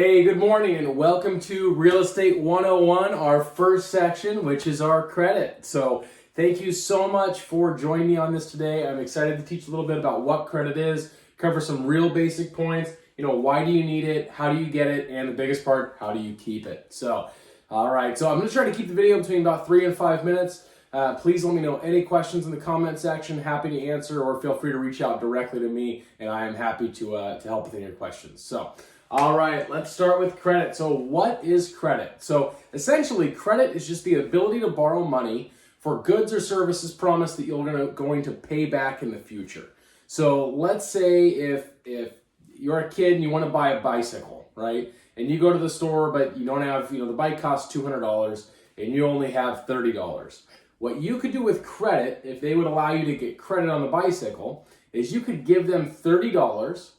Hey, good morning and welcome to Real Estate 101, our first section, which is our credit. So thank you so much for joining me on this today. I'm excited to teach a little bit about what credit is, cover some real basic points. Why do you need it? How do you get it? And the biggest part, how do you keep it? So, all right. So I'm going to try to keep the video between about 3 and 5 minutes. Please let me know any questions in the comment section. Happy to answer, or feel free to reach out directly to me, and I am happy to help with any of your questions. So, all right, let's start with credit. So what is credit? So essentially, credit is just the ability to borrow money for goods or services promised that you're going to pay back in the future. So let's say if you're a kid and you want to buy a bicycle, right? And you go to the store, but you don't have, the bike costs $200 and you only have $30. What you could do with credit, if they would allow you to get credit on the bicycle, is you could give them $30.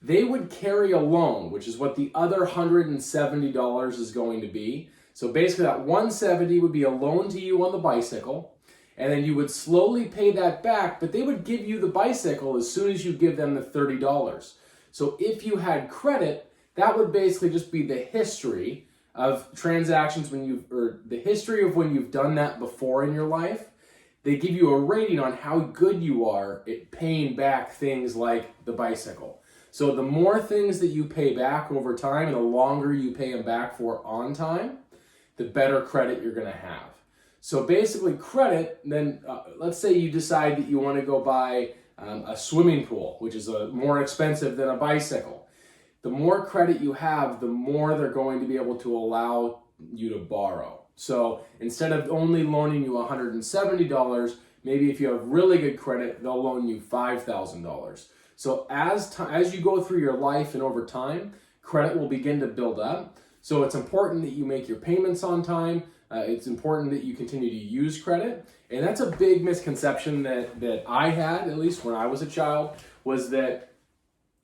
They would carry a loan, which is what the other $170 is going to be. So basically that $170 would be a loan to you on the bicycle, and then you would slowly pay that back, but they would give you the bicycle as soon as you give them the $30. So if you had credit, that would basically just be the history of transactions the history of when you've done that before in your life. They give you a rating on how good you are at paying back things like the bicycle. So the more things that you pay back over time and the longer you pay them back for on time, the better credit you're going to have. So basically credit, then let's say you decide that you want to go buy a swimming pool, which is more expensive than a bicycle. The more credit you have, the more they're going to be able to allow you to borrow. So instead of only loaning you $170, maybe if you have really good credit, they'll loan you $5,000. So as you go through your life and over time, credit will begin to build up. So it's important that you make your payments on time. It's important that you continue to use credit. And that's a big misconception that I had, at least when I was a child, was that,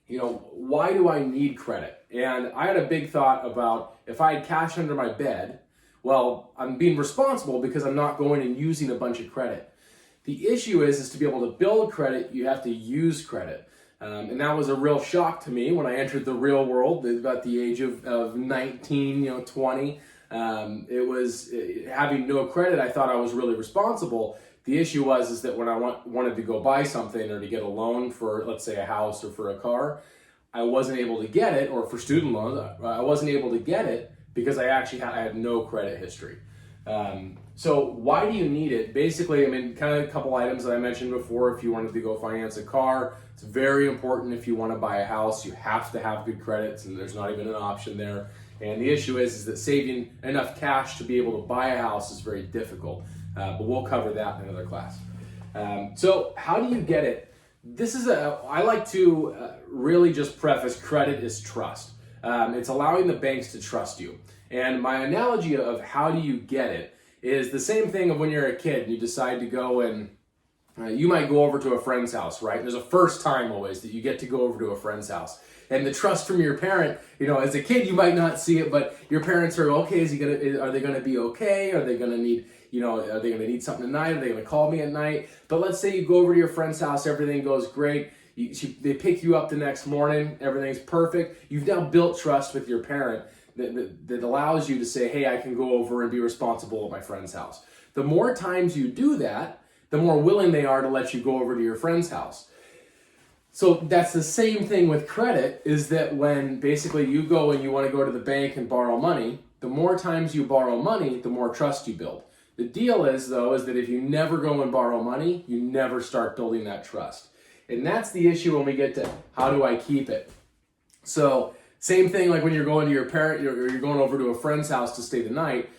why do I need credit? And I had a big thought about if I had cash under my bed, well, I'm being responsible because I'm not going and using a bunch of credit. The issue is to be able to build credit, you have to use credit. And that was a real shock to me when I entered the real world about the age of 19, 20. It was having no credit. I thought I was really responsible. The issue was that when I wanted to go buy something or to get a loan for, let's say, a house or for a car, I wasn't able to get it, or for student loans, I wasn't able to get it because I had no credit history. So why do you need it? Basically, kind of a couple items that I mentioned before. If you wanted to go finance a car, it's very important. If you want to buy a house, you have to have good credit, and there's not even an option there. And the issue is that saving enough cash to be able to buy a house is very difficult. But we'll cover that in another class. So how do you get it? I like to really just preface credit is trust. It's allowing the banks to trust you. And my analogy of how do you get it is the same thing of when you're a kid and you decide to go and you might go over to a friend's house, right? There's a first time always that you get to go over to a friend's house. And the trust from your parent, as a kid, you might not see it, but your parents are, okay, are they going to be okay? Are they going to need, are they going to need something tonight? Are they going to call me at night? But let's say you go over to your friend's house, everything goes great. They pick you up the next morning, everything's perfect. You've now built trust with your parent that allows you to say, hey, I can go over and be responsible at my friend's house. The more times you do that, the more willing they are to let you go over to your friend's house. So that's the same thing with credit, is that when basically you go and you want to go to the bank and borrow money, the more times you borrow money, the more trust you build. The deal is, though, is that if you never go and borrow money, you never start building that trust. And that's the issue when we get to how do I keep it? So same thing like when you're going to your parent, or you're going over to a friend's house to stay the night.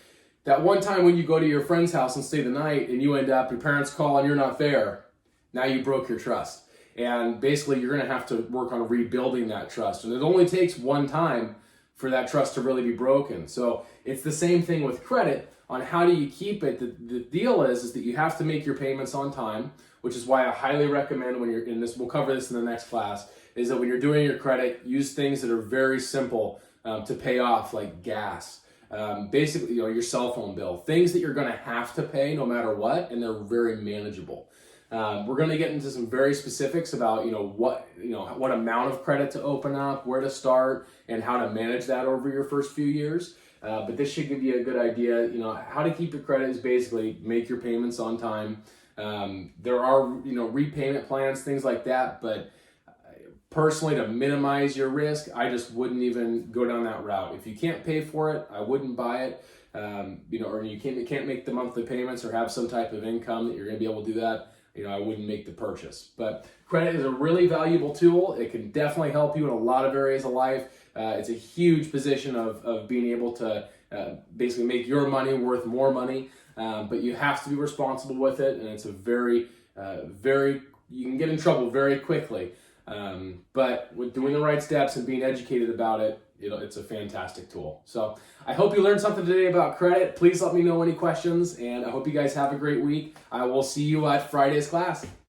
That one time when you go to your friend's house and stay the night and you end up, your parents call and you're not there, now you broke your trust. And basically you're going to have to work on rebuilding that trust. And it only takes one time for that trust to really be broken. So it's the same thing with credit on how do you keep it. The deal is that you have to make your payments on time, which is why I highly recommend when you're in this, we'll cover this in the next class, is that when you're doing your credit, use things that are very simple to pay off, like gas. Basically, your cell phone bill, things that you're going to have to pay no matter what, and they're very manageable. We're going to get into some very specifics about what amount of credit to open up, where to start, and how to manage that over your first few years. But this should give you a good idea. How to keep your credit is basically make your payments on time. There are repayment plans, things like that, but personally, to minimize your risk, I just wouldn't even go down that route. If you can't pay for it, I wouldn't buy it. Or you can't make the monthly payments or have some type of income that you're going to be able to do that. I wouldn't make the purchase. But credit is a really valuable tool. It can definitely help you in a lot of areas of life. It's a huge position of being able to basically make your money worth more money. But you have to be responsible with it, and it's a very you can get in trouble very quickly. But with doing the right steps and being educated about it, it's a fantastic tool. So I hope you learned something today about credit. Please let me know any questions, and I hope you guys have a great week. I will see you at Friday's class.